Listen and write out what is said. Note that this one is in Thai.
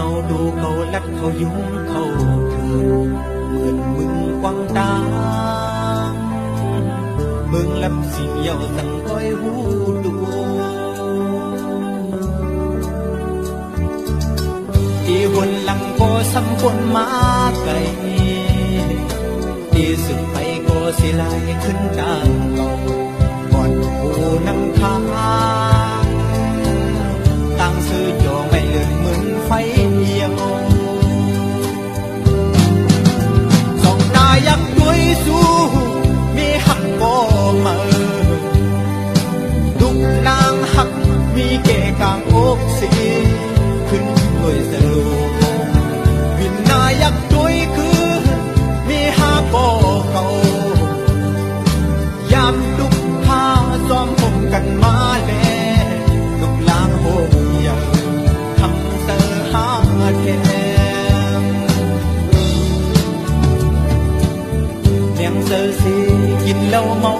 เขาดูเขาลัดเขายุ่งเขาถือเหมือนมึงกวางตามึงรับสิ่งเยาสั่งคอยหูดูอีวนหลังก็สัมผลมาไกลที่สุดไปก็สิลายขึ้นจางเราก่อนผู้นำทางตั้งซื้อจองไม่เลื่อนเหมือนไฟเดียวสองตายักด้วยสู้มีหักบ่มาดุกนางหักมีแก่กลางอกสีขึ้นด้วยสลูวินนายักด้วยคือมีหาบ่เก่ายามดุกพาซ้อมผมกันมาแล้วดุกลางโหยทำเสอหาแทนเลี้ยงเสอสีกินเหล้าเมา